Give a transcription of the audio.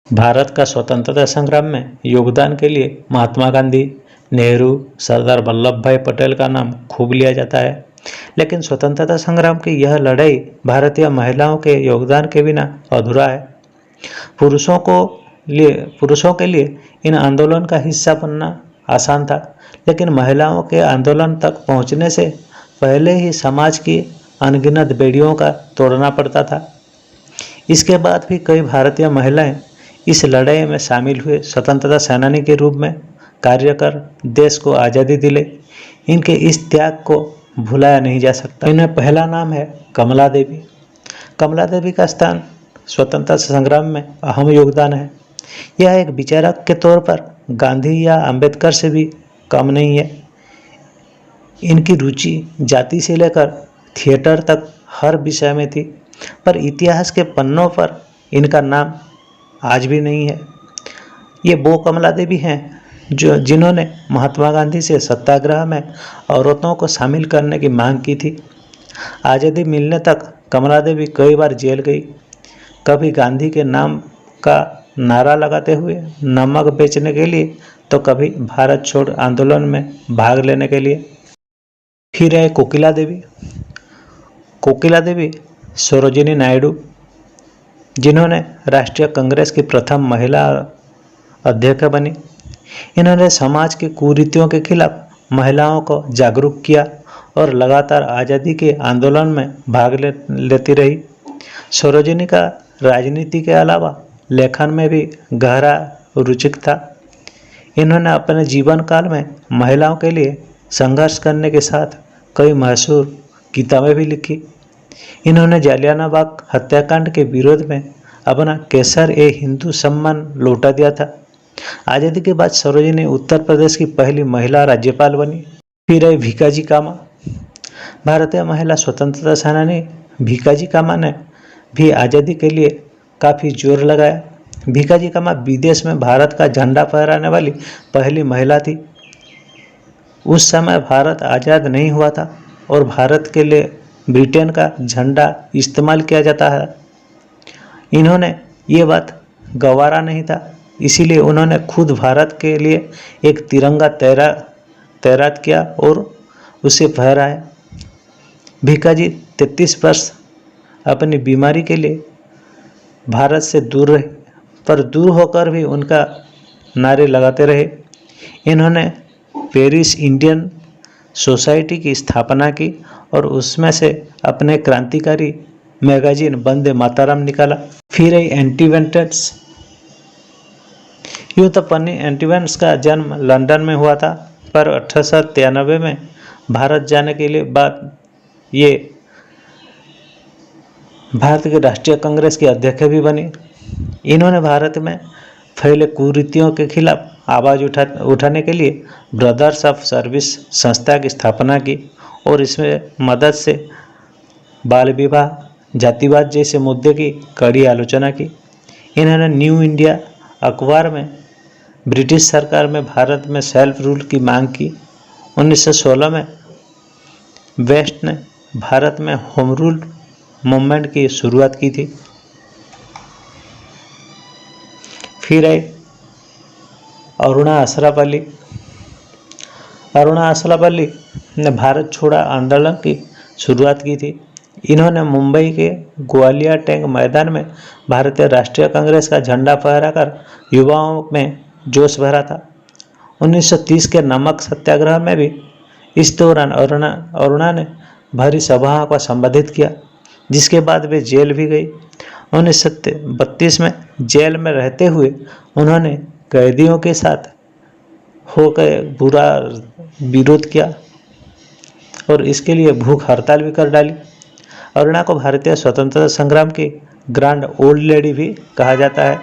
भारत का स्वतंत्रता संग्राम में योगदान के लिए महात्मा गांधी, नेहरू, सरदार वल्लभ भाई पटेल का नाम खूब लिया जाता है। लेकिन स्वतंत्रता संग्राम की यह लड़ाई भारतीय महिलाओं के योगदान के बिना अधूरा है। पुरुषों के लिए इन आंदोलन का हिस्सा बनना आसान था, लेकिन महिलाओं के आंदोलन तक पहुंचने से पहले ही समाज की अनगिनत बेड़ियों का तोड़ना पड़ता था। इसके बाद भी कई भारतीय महिलाएं इस लड़ाई में शामिल हुए, स्वतंत्रता सेनानी के रूप में कार्य कर देश को आज़ादी दिले। इनके इस त्याग को भुलाया नहीं जा सकता। इनमें पहला नाम है कमला देवी। कमला देवी का स्थान स्वतंत्रता संग्राम में अहम योगदान है। यह एक विचारक के तौर पर गांधी या अंबेडकर से भी कम नहीं है। इनकी रुचि जाति से लेकर थिएटर तक हर विषय में थी, पर इतिहास के पन्नों पर इनका नाम आज भी नहीं है। ये वो कमला देवी हैं जिन्होंने महात्मा गांधी से सत्याग्रह में औरतों को शामिल करने की मांग की थी। आज़ादी मिलने तक कमला देवी कई बार जेल गई, कभी गांधी के नाम का नारा लगाते हुए नमक बेचने के लिए, तो कभी भारत छोड़ आंदोलन में भाग लेने के लिए। फिर है कोकिला देवी। कोकिला देवी सरोजिनी नायडू, जिन्होंने राष्ट्रीय कांग्रेस की प्रथम महिला अध्यक्ष बनी। इन्होंने समाज की कुरीतियों के खिलाफ महिलाओं को जागरूक किया और लगातार आज़ादी के आंदोलन में भाग लेती रही। सरोजिनी का राजनीति के अलावा लेखन में भी गहरा रुचिक था। इन्होंने अपने जीवन काल में महिलाओं के लिए संघर्ष करने के साथ कई मशहूर किताबें भी लिखी। इन्होंने जालियानवाला हत्याकांड के विरोध में अपना केसर ए हिंदू सम्मान लौटा दिया था। आज़ादी के बाद सरोजिनी उत्तर प्रदेश की पहली महिला राज्यपाल बनी। फिर है भीकाजी कामा। भारतीय महिला स्वतंत्रता सेनानी भीकाजी कामा ने भी आज़ादी के लिए काफ़ी जोर लगाया। भीकाजी कामा विदेश में भारत का झंडा फहराने वाली पहली महिला थी। उस समय भारत आज़ाद नहीं हुआ था और भारत के लिए ब्रिटेन का झंडा इस्तेमाल किया जाता है। इन्होंने ये बात गवारा नहीं था, इसीलिए उन्होंने खुद भारत के लिए एक तिरंगा तैरात किया और उसे फहराया। भीकाजी 33 वर्ष अपनी बीमारी के लिए भारत से दूर रहे, पर दूर होकर भी उनका नारे लगाते रहे। इन्होंने पेरिस इंडियन सोसाइटी की स्थापना की और उसमें से अपने क्रांतिकारी मैगजीन वंदे मातरम निकाला। फिर है एंटीवेंट्स। यूँ तो पन्नी एंटीवेंट्स का जन्म लंदन में हुआ था, पर 1893 में भारत जाने के लिए बाद ये भारत के राष्ट्रीय कांग्रेस की अध्यक्ष भी बनी। इन्होंने भारत में फैले कुरीतियों के खिलाफ आवाज़ उठाने के लिए ब्रदर्स ऑफ सर्विस संस्था की स्थापना की और इसमें मदद से बाल विवाह, जातिवाद जैसे मुद्दे की कड़ी आलोचना की। इन्होंने न्यू इंडिया अखबार में ब्रिटिश सरकार में भारत में सेल्फ रूल की मांग की। 1916 में वेस्ट ने भारत में होम रूल मूवमेंट की शुरुआत की थी। फिर है अरुणा अशरफ अली। अरुणा अशरफ अली ने भारत छोड़ा आंदोलन की शुरुआत की थी। इन्होंने मुंबई के ग्वालियर टैंक मैदान में भारतीय राष्ट्रीय कांग्रेस का झंडा फहराकर युवाओं में जोश भरा था। 1930 के नमक सत्याग्रह में भी इस दौरान अरुणा ने भारी सभाओं को संबोधित किया, जिसके बाद वे जेल भी गई। 1932 में जेल में रहते हुए उन्होंने कैदियों के साथ होकर बुरा विरोध किया और इसके लिए भूख हड़ताल भी कर डाली। अरुणा को भारतीय स्वतंत्रता संग्राम की ग्रैंड ओल्ड लेडी भी कहा जाता है।